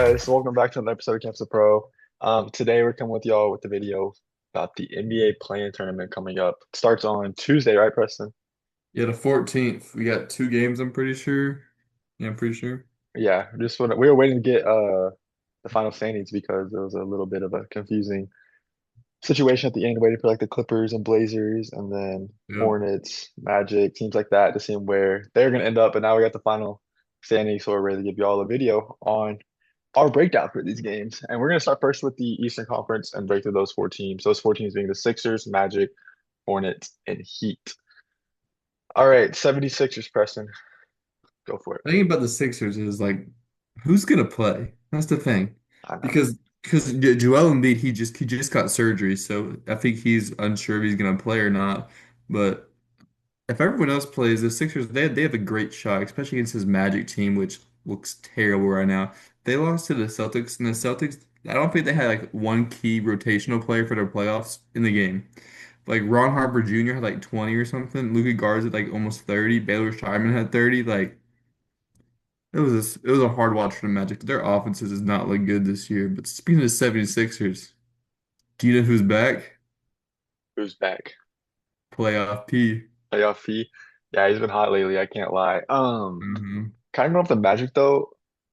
guys? Welcome back to another episode of Camps Pro. Today we're coming with y'all with the video about the NBA Play-In tournament coming up. It starts on Tuesday, right, Preston? Yeah, the 14th. We got two games, I'm pretty sure. Yeah, I'm pretty sure. Yeah, we were waiting to get the final standings because there was a little bit of a confusing situation at the end, waiting for like the Clippers and Blazers and then Yep. Hornets, Magic, teams like that to see where they're gonna end up. But now we got the final standings, so we're ready to give you all a video on our breakdown for these games. And we're going to start first with the Eastern Conference and break through those four teams. Those four teams being the Sixers, Magic, Hornets, and Heat. All right, 76ers, Preston. Go for it. The thing about the Sixers is like, who's gonna play? That's the thing. I know. Because Joel Embiid, he just got surgery, so I think he's unsure if he's gonna play or not. But if everyone else plays, the Sixers they have a great shot, especially against his Magic team, which looks terrible right now. They lost to the Celtics, and the Celtics, I don't think they had like one key rotational player for their playoffs in the game. Like Ron Harper Jr. had like 20 or something. Luka Garza had like almost 30. Baylor Scheierman had 30. Like it was a hard watch for the Magic. Their offenses does not look good this year. But speaking of the 76ers, do you know who's back? Who's back? Playoff P. Playoff fee. Yeah, he's been hot lately. I can't lie. Hmm. Kind of going off the Magic though.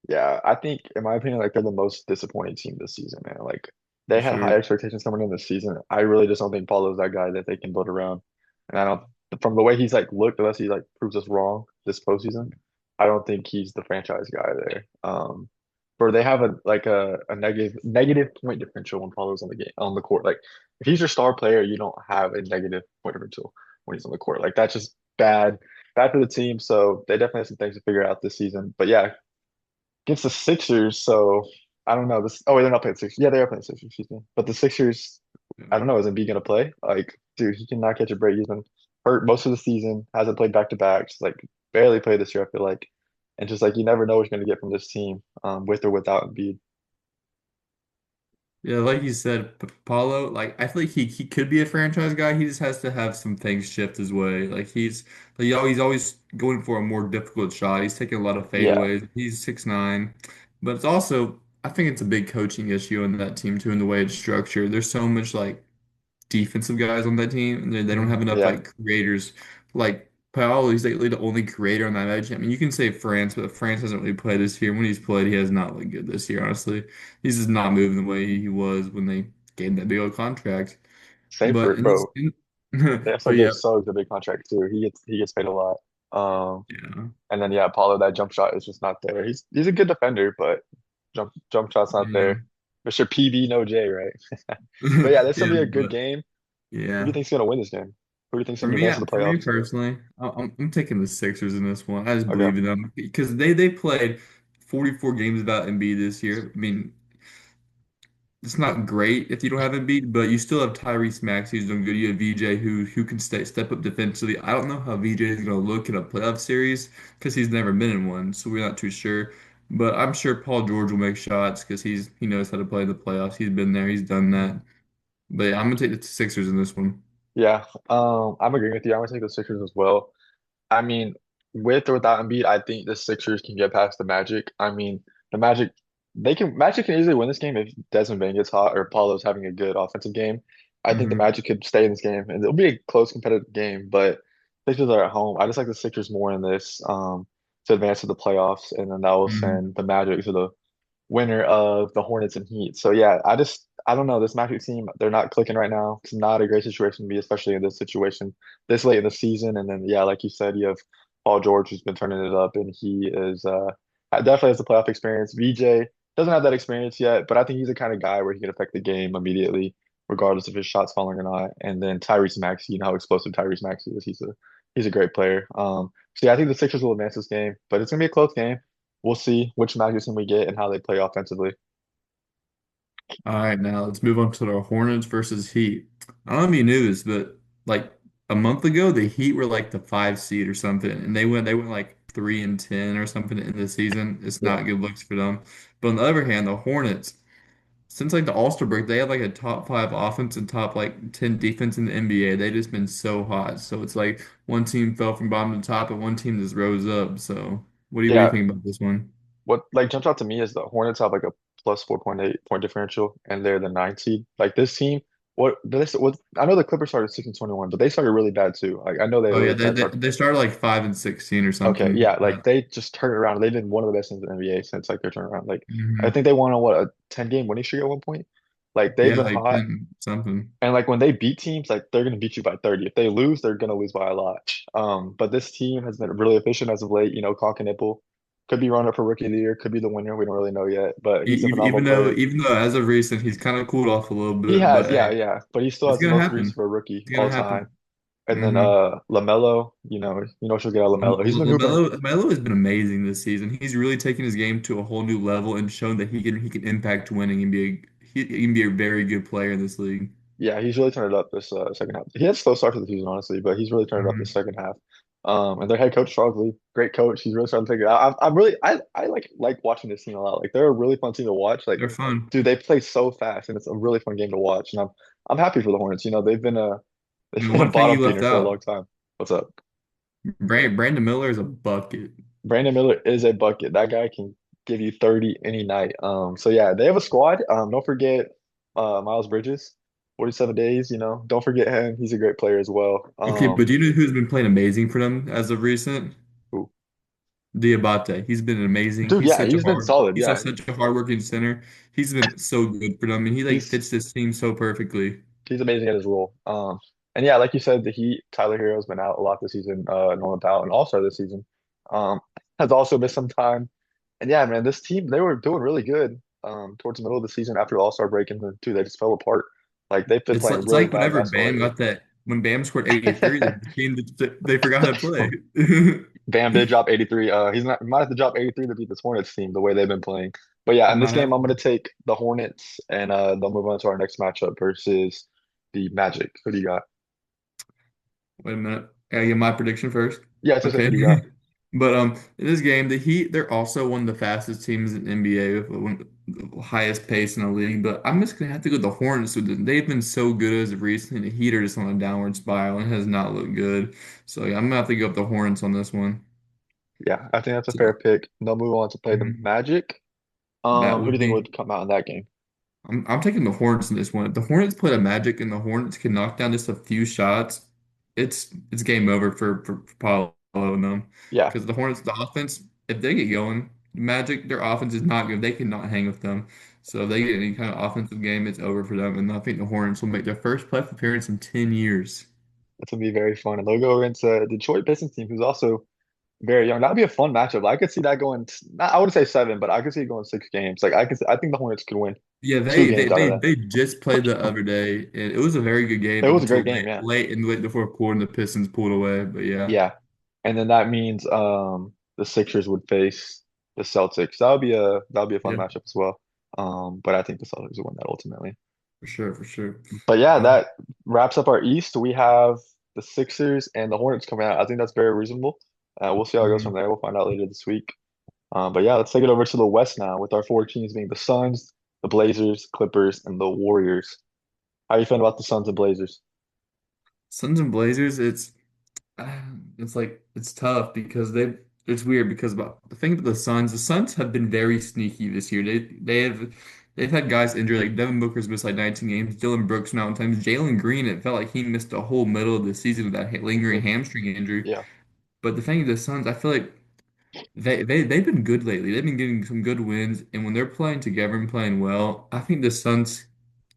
Yeah, I think in my opinion, like they're the most disappointing team this season, man. Like they For had high sure. expectations coming in this season. I really just don't think Paulo's that guy that they can build around. And I don't from the way he's like looked, unless he like proves us wrong this postseason, I don't think he's the franchise guy there. Where they have a negative point differential when Paulo's on the game on the court. Like if he's your star player, you don't have a negative point differential when he's on the court. Like that's just bad for the team. So they definitely have some things to figure out this season. But yeah, against the Sixers. So I don't know. This. Oh wait, they're not playing Sixers. Yeah, they are playing Sixers. Excuse me. But the Sixers, I Yeah. don't know. Is Embiid gonna play? Like, dude, he cannot catch a break. He's been hurt most of the season. Hasn't played back to backs. Like, barely played this year. I feel like, and just like you never know what you're gonna get from this team, with or without Embiid. Yeah, like you said, Paulo, like I feel like he could be a franchise guy. He just has to have some things shift his way. He's always going for a more difficult shot. He's taking a lot of Yeah, fadeaways. He's 6'9", but it's also I think it's a big coaching issue in that team too, in the way it's structured. There's so much like defensive guys on that team, and they don't have enough yeah, like creators. Like Paolo, he's like really the only creator on that edge. I mean, you can say France, but France hasn't really played this year. When he's played, he has not looked good this year, honestly. He's just not moving the way he was when they gave him that big old contract. same But for in this, bro. They also but gave yeah, Suggs a big contract too. He gets paid a lot. Um, yeah, and then yeah, Paulo, that jump shot is just not there. He's a good defender, but jump shot's not yeah, there. Mr. PB no J, right? But yeah, this will yeah, be a good but game. Who do you yeah. think's gonna win this game? Who do you think's gonna advance to the For me playoffs? personally, I'm taking the Sixers in this one. I just Okay. believe in them because they played 44 games without Embiid this year. I mean, it's not great if you don't have Embiid, but you still have Tyrese Maxey who's doing good. You have VJ who can step up defensively. I don't know how VJ is going to look in a playoff series because he's never been in one, so we're not too sure. But I'm sure Paul George will make shots because he knows how to play the playoffs. He's been there, he's done that. But yeah, I'm gonna take the Sixers in this one. Yeah. I'm agreeing with you. I'm gonna take the Sixers as well. I mean, with or without Embiid, I think the Sixers can get past the Magic. I mean, the Magic can easily win this game if Desmond Bane gets hot or Paulo's having a good offensive game. I think the Hmm. Magic could stay in this game and it'll be a close competitive game, but Sixers are at home. I just like the Sixers more in this to advance to the playoffs, and then that will Hmm. send the Magic to the winner of the Hornets and Heat. So yeah, I don't know, this Magic team, they're not clicking right now. It's not a great situation to be, especially in this situation this late in the season. And then yeah, like you said, you have Paul George who's been turning it up, and he is definitely has the playoff experience. VJ doesn't have that experience yet, but I think he's the kind of guy where he can affect the game immediately, regardless if his shot's falling or not. And then Tyrese Maxey, you know how explosive Tyrese Maxey is. He's a great player. So yeah, I think the Sixers will advance this game, but it's gonna be a close game. We'll see which Magic team we get and how they play offensively. All right, now let's move on to the Hornets versus Heat. I don't know if you knew this, but like a month ago, the Heat were like the 5 seed or something, and they went like 3-10 or something in the season. It's Yeah. not good looks for them. But on the other hand, the Hornets, since like the All-Star break, they have like a top five offense and top like 10 defense in the NBA. They just been so hot. So it's like one team fell from bottom to top and one team just rose up. So what do you Yeah. think about this one? what like jumps out to me is the Hornets have like a plus 4.8 point differential, and they're the ninth seed. Like this team, what I know the Clippers started 6-21, but they started really bad too. Like I know they had a Oh yeah, really bad start. they started like 5-16 or Okay, something. yeah, like they just turned it around. They've been one of the best teams in the NBA since like their turnaround. Like I Hmm. think they won on what a 10 game winning streak at one point. Like they've Yeah, been like hot. 10 something. And like when they beat teams, like they're gonna beat you by 30. If they lose, they're gonna lose by a lot. But this team has been really efficient as of late. You know, Nipple could be runner up for rookie of the year, could be the winner. We don't really know yet, but he's a phenomenal player. Even though as of recent he's kind of cooled off a little He bit, has, but yeah, hey, yeah. But he still it's has the gonna most rebounds happen. for a rookie It's gonna all time. happen. And then Hmm. LaMelo, you know what you'll get out of LaMelo. He's been hooping. LaMelo has been amazing this season. He's really taken his game to a whole new level and shown that he can impact winning and he can be a very good player in this league. Yeah, he's really turned it up this second half. He had a slow start to the season, honestly, but he's really turned it up this Hmm. second half. And their head coach Charles Lee, great coach. He's really starting to figure it out. I'm really I like watching this team a lot. Like they're a really fun team to watch. Like, They're fun. dude, they play so fast, and it's a really fun game to watch. And I'm happy for the Hornets. You know, they've You know, been a one thing bottom you left feeder for a long out, time. What's up? Brandon Miller is a bucket. Brandon Miller is a bucket. That guy can give you 30 any night. So yeah, they have a squad. Don't forget Miles Bridges, 47 days, you know. Don't forget him. He's a great player as well. Okay, but do you know who's been playing amazing for them as of recent? Ooh. Diabate. He's been amazing. Dude, yeah, he's been solid. He's Yeah, such a hardworking center. He's been so good for them, and he like he's fits this team so perfectly. he's amazing at his role. And yeah, like you said, the Heat, Tyler Hero's been out a lot this season, Norman Powell, and All-Star this season. Has also missed some time. And yeah, man, this team, they were doing really good towards the middle of the season after the All-Star break, and then too, they just fell apart. Like they've been playing It's really like bad whenever basketball Bam lately. got that when Bam scored 83, the team they forgot how to play. Bam did drop 83. He might have to drop 83 to beat this Hornets team the way they've been playing. But yeah, It in this might game, I'm happen. gonna take the Hornets and they'll move on to our next matchup versus the Magic. Who do you got? Wait a minute. I get my prediction first. Yeah, it's just say Okay. who do you got? But in this game, the Heat, they're also one of the fastest teams in NBA with the highest pace in the league. But I'm just gonna have to go with the Hornets with them. They've been so good as of recent. The Heat are just on a downward spiral and has not looked good. So yeah, I'm gonna have to go with the Hornets on this one. Yeah, I think that's a So fair pick. They'll move on to play the mhm, Magic. that Who do would you think be. would come out in that game? I'm taking the Hornets in this one. If the Hornets play the Magic and the Hornets can knock down just a few shots, it's game over for Paulo and them. Yeah, Because the Hornets, the offense, if they get going, Magic, their offense is not good. They cannot hang with them. So if they get any kind of offensive game, it's over for them. And I think the Hornets will make their first playoff appearance in 10 years. that's gonna be very fun. And they'll go against a Detroit Pistons team who's also very young. That'd be a fun matchup. I could see that going. Not, I wouldn't say seven, but I could see it going 6 games. Like I think the Hornets could win Yeah, 2 games out of that. they just played the other day, and it was a very good game It was a until great game. Yeah, late in the fourth quarter, and the Pistons pulled away. But yeah, yeah. And then that means the Sixers would face the Celtics. That would be a fun yeah, matchup as well. But I think the Celtics would win that ultimately. for sure. But yeah, Um, that wraps up our East. We have the Sixers and the Hornets coming out. I think that's very reasonable. We'll see how it goes from mhm. there. We'll find out later this week. But yeah, let's take it over to the West now with our four teams being the Suns, the Blazers, Clippers, and the Warriors. How you feeling about the Suns and Blazers? Suns and Blazers, uh, it's like it's tough because it's weird because about the thing about the Suns have been very sneaky this year. They've had guys injured like Devin Booker's missed like 19 games, Dylan Brooks now times, Jalen Green. It felt like he missed the whole middle of the season with that lingering Mhm. hamstring injury. Yeah, But the thing with the Suns, I feel like they've been good lately. They've been getting some good wins, and when they're playing together and playing well, I think the Suns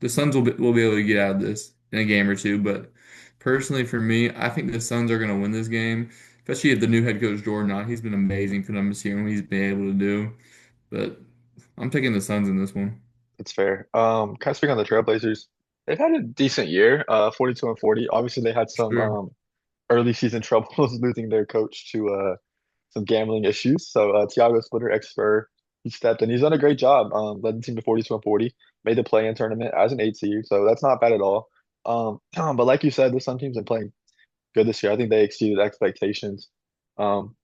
will be able to get out of this in a game or two. But personally, for me, I think the Suns are going to win this game, especially if the new head coach Jordan out. He's been amazing for them this year and what he's been able to do. But I'm taking the Suns in this one. that's fair. Kind of speaking on the Trailblazers, they've had a decent year, 42 and 40. Obviously, they had some Sure. early season troubles losing their coach to some gambling issues. So Thiago Splitter, ex-Spur, he stepped in. He's done a great job. Led the team to 42 and 40, made the play-in tournament as an 8 seed. So that's not bad at all. But like you said, the Sun team's been playing good this year. I think they exceeded expectations.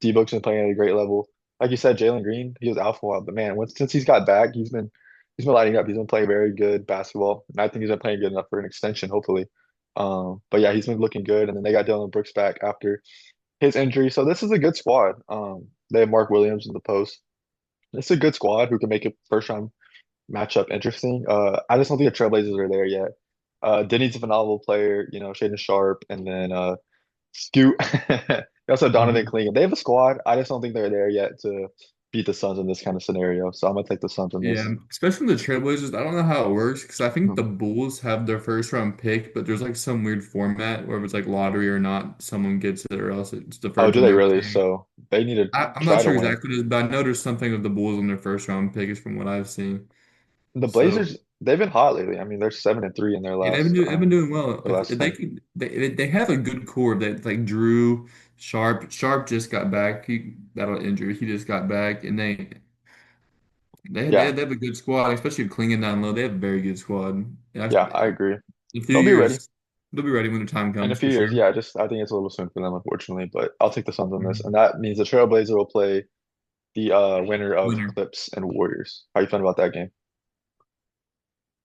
D-Book's been playing at a great level. Like you said, Jalen Green, he was out for a while, but man, since he's got back, he's been lighting up. He's been playing very good basketball, and I think he's been playing good enough for an extension, hopefully. But yeah, he's been looking good, and then they got Dylan Brooks back after his injury. So this is a good squad. They have Mark Williams in the post. it's a good squad who can make a first round matchup interesting. I just don't think the Trailblazers are there yet. Denny's a phenomenal player, Shaden Sharp, and then Scoot. Also Donovan Mhm. Clingan. They have a squad. I just don't think they're there yet to beat the Suns in this kind of scenario. So I'm gonna take the Suns in Yeah, this. especially the Trailblazers. I don't know how it works because I think Hmm. the Bulls have their first round pick, but there's like some weird format where if it's like lottery or not, someone gets it or else it's Oh, deferred do to they their really? team. So they need to I'm not try to sure win. exactly what it is, but I know there's something with the Bulls on their first round pick is from what I've seen. The So Blazers, they've been hot lately. I mean, they're 7-3 in yeah, they've been doing well. their last If they 10. can, they have a good core that like Drew Sharp. Sharp just got back. He battled injury. He just got back, and Yeah, they have a good squad, especially with Klinging down low. They have a very good squad. And yeah, I agree. in a few They'll be ready years, they'll be ready when the time in a comes few for years. sure. Yeah, just I think it's a little soon for them, unfortunately. But I'll take the Suns on this, Mhm. and that means the Trailblazer will play the winner of Winner. Clips and Warriors. How you feeling about that game?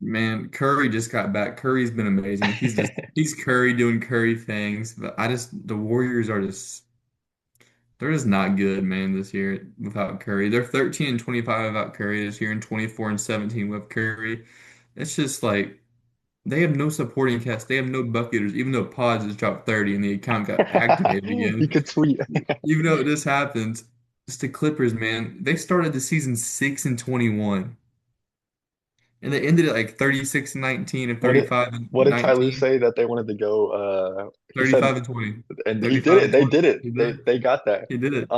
Man, Curry just got back. Curry's been amazing. He's Curry doing Curry things, but the Warriors are just they're just not good, man, this year without Curry. They're 13 and 25 without Curry this year and 24 and 17 with Curry. It's just like they have no supporting cast. They have no bucketers, even though Pods just dropped 30 and the account got activated You again. could tweet. Even though this happens, it's the Clippers, man. They started the season 6 and 21. And they ended at like 36 and 19 and What did 35 and what did Ty Lue 19, say that they wanted to go? He said, 35 and 20. and he did 35 it. and They 20. did it. He did They it. they got that. He did it.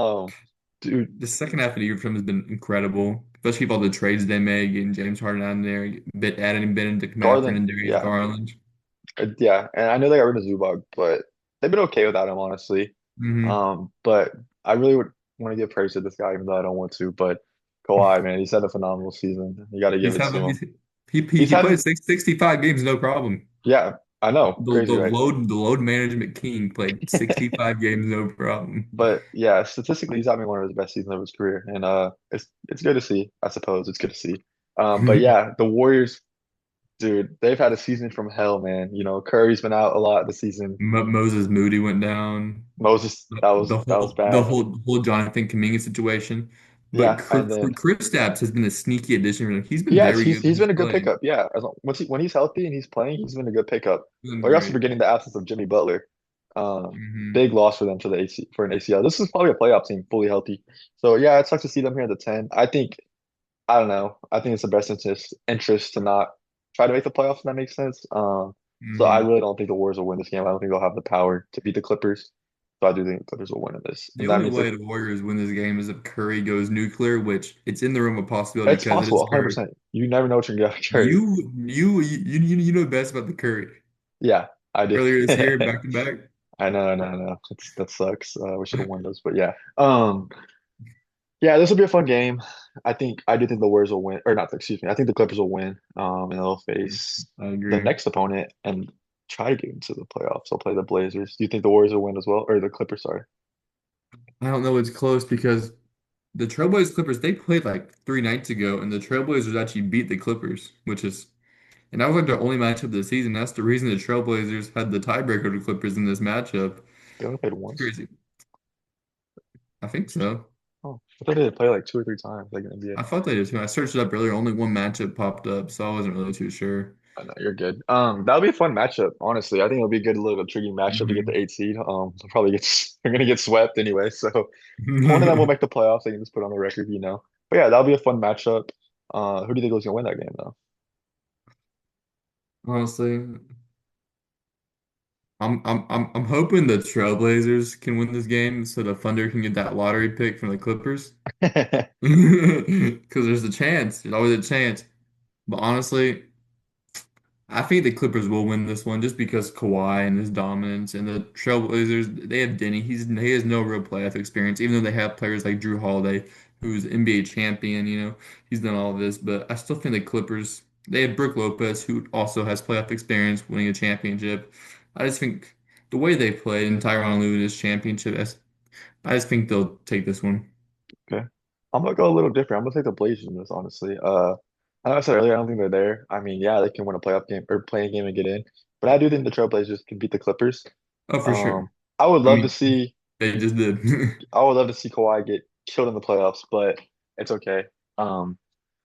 Dude, The second half of the year for him has been incredible, especially with all the trades they made, getting James Harden out in there, adding Benedict Mathurin Garland, and Darius yeah, Garland. yeah, and I know they got rid of Zubac, but they've been okay without him, honestly. Hmm But I really would want to give praise to this guy, even though I don't want to. But Kawhi, man, he's had a phenomenal season. You got to give He's it to having him. he He's he played had, 65 games, no problem. yeah, I know, The crazy, right? the load management king played 65 games, no problem. But yeah, statistically, he's having one of his best seasons of his career, and it's good to see. I suppose it's good to see. But yeah, the Warriors, dude, they've had a season from hell, man. Curry's been out a lot this season. Moses Moody went down. Moses, that was The bad. whole Jonathan Kuminga situation, but Yeah, and then Kristaps has been a sneaky addition for them. He's he been has very he's good when he's he's been a good played. pickup. Yeah, when he's healthy and he's playing, he's been a good pickup. He's been But you're also great. forgetting the absence of Jimmy Butler. Hmm Big loss for them to the AC for an ACL. This is probably a playoff team fully healthy. So yeah, it sucks to see them here at the 10. I don't know. I think it's the best interest to not try to make the playoffs, if that makes sense. So I hmm really don't think the Warriors will win this game. I don't think they'll have the power to beat the Clippers. So I do think the Clippers will win in this. The And that only means that way the Warriors win this game is if Curry goes nuclear, which it's in the realm of possibility it's because it possible, is Curry. 100%. You never know what you're gonna get Curry. You know best about the Curry. Yeah, I do. Earlier this year, back to back. I know. That sucks. We should have won those, but yeah. Yeah, this will be a fun game. I do think the Warriors will win, or not, excuse me. I think the Clippers will win. And they'll face I the agree. next opponent and try to get into the playoffs. They'll play the Blazers. Do you think the Warriors will win as well, or the Clippers? Sorry. I don't know it's close because the Trailblazers Clippers, they played like 3 nights ago, and the Trailblazers actually beat the Clippers, and that was like their only matchup of the season. That's the reason the Trailblazers had the tiebreaker to the Clippers in this matchup. They only played It's once. crazy. I think so. Oh, I thought they had played like 2 or 3 times, like in the NBA. I thought they did too. I searched it up earlier. Only one matchup popped up, so I wasn't really too sure. I know you're good. That'll be a fun matchup. Honestly, I think it'll be a good little intriguing matchup to get Hmm the 8 seed. They'll probably get they're gonna get swept anyway. So if one of them will make the playoffs, they can just put it on the record. But yeah, that'll be a fun matchup. Who do you think was gonna win that game though? Honestly, I'm hoping the Trailblazers can win this game so the Thunder can get that lottery pick from the Clippers. Because there's a chance. There's always a chance. But honestly, I think the Clippers will win this one just because Kawhi and his dominance and the Trailblazers, they have Denny. He has no real playoff experience, even though they have players like Drew Holiday, who's NBA champion, he's done all of this. But I still think the Clippers, they have Brook Lopez, who also has playoff experience, winning a championship. I just think the way they played in Tyronn Lue in his championship, I just think they'll take this one. Okay. I'm gonna go a little different. I'm gonna take the Blazers in this, honestly. I know I said earlier, I don't think they're there. I mean, yeah, they can win a playoff game or play a game and get in, but I do think the Trailblazers can beat the Clippers. Oh, for sure. Um, I would I love to mean, see, they just did. I would love to see Kawhi get killed in the playoffs, but it's okay. Um,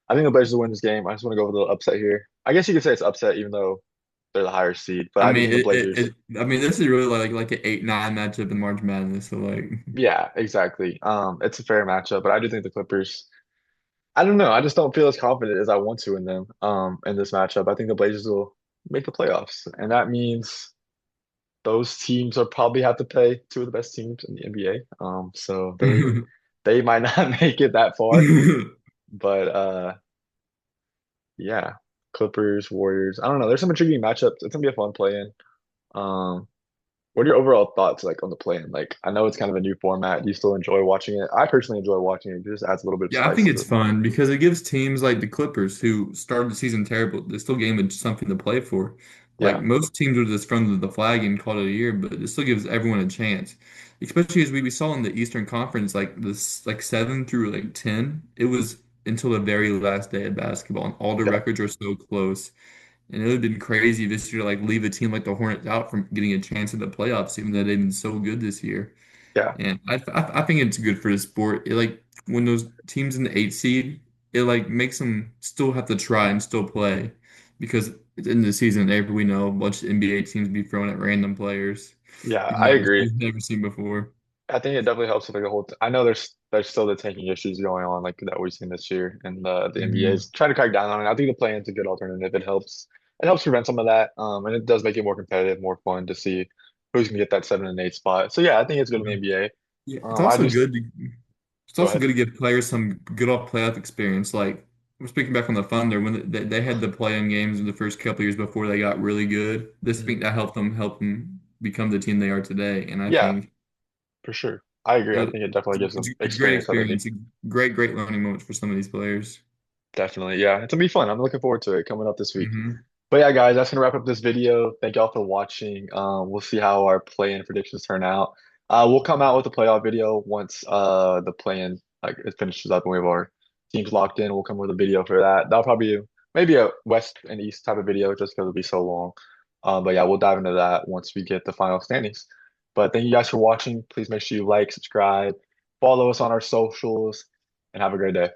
I think the Blazers will win this game. I just want to go with a little upset here. I guess you could say it's upset, even though they're the higher seed. But I I do mean, think the Blazers. I mean, this is really like an 8-9 matchup in March Madness. So like, Yeah, exactly. It's a fair matchup, but I do think the Clippers. I don't know. I just don't feel as confident as I want to in them. In this matchup, I think the Blazers will make the playoffs, and that means those teams will probably have to play two of the best teams in the NBA. So they might not make it that far, but yeah, Clippers, Warriors. I don't know. There's some intriguing matchups. It's gonna be a fun play-in. Um, what are your overall thoughts like on the play-in? Like, I know it's kind of a new format. Do you still enjoy watching it? I personally enjoy watching it. It just adds a little bit of yeah, I spice think to it's the. fun because it gives teams like the Clippers who started the season terrible, they still gave it something to play for. Like Yeah, most teams would just thrown the flag and called it a year, but it still gives everyone a chance. Especially as we saw in the Eastern Conference, like this like 7 through 10, it was until the very last day of basketball, and all the yeah, records are so close. And it would have been crazy this year to like leave a team like the Hornets out from getting a chance at the playoffs, even though they've been so good this year. yeah, And I think it's good for the sport. It like when those teams in the 8 seed, it like makes them still have to try and still play because it's in the season. Every we know a bunch of NBA teams be throwing at random players yeah. I agree. you've never seen before. I think it definitely helps with like the whole. I know there's still the tanking issues going on like that we've seen this year, and the NBA Hmm. is trying to crack down on it. I think the play-in's a good alternative. It helps. It helps prevent some of that, and it does make it more competitive, more fun to see who's gonna get that 7 and 8 spot. So yeah, I think it's good in the NBA. Yeah, I just it's go also ahead. good to give players some good off playoff experience. Like we're speaking back on the Thunder when they had the play-in games in the first couple years before they got really good. This Mhm. thing that helped them become the team they are today. And I Yeah, think for sure. I agree. I it, think it definitely gives them it's a great experience that they need. experience, a great learning moments for some of these players. Definitely. Yeah, it's gonna be fun. I'm looking forward to it coming up this week. Hmm. But yeah, guys, that's gonna wrap up this video. Thank y'all for watching. We'll see how our play-in predictions turn out. We'll come out with a playoff video once the play-in like it finishes up and we have our teams locked in. We'll come with a video for that. That'll probably be maybe a West and East type of video just because it'll be so long. But yeah, we'll dive into that once we get the final standings. But thank you guys for watching. Please make sure you like, subscribe, follow us on our socials, and have a great day.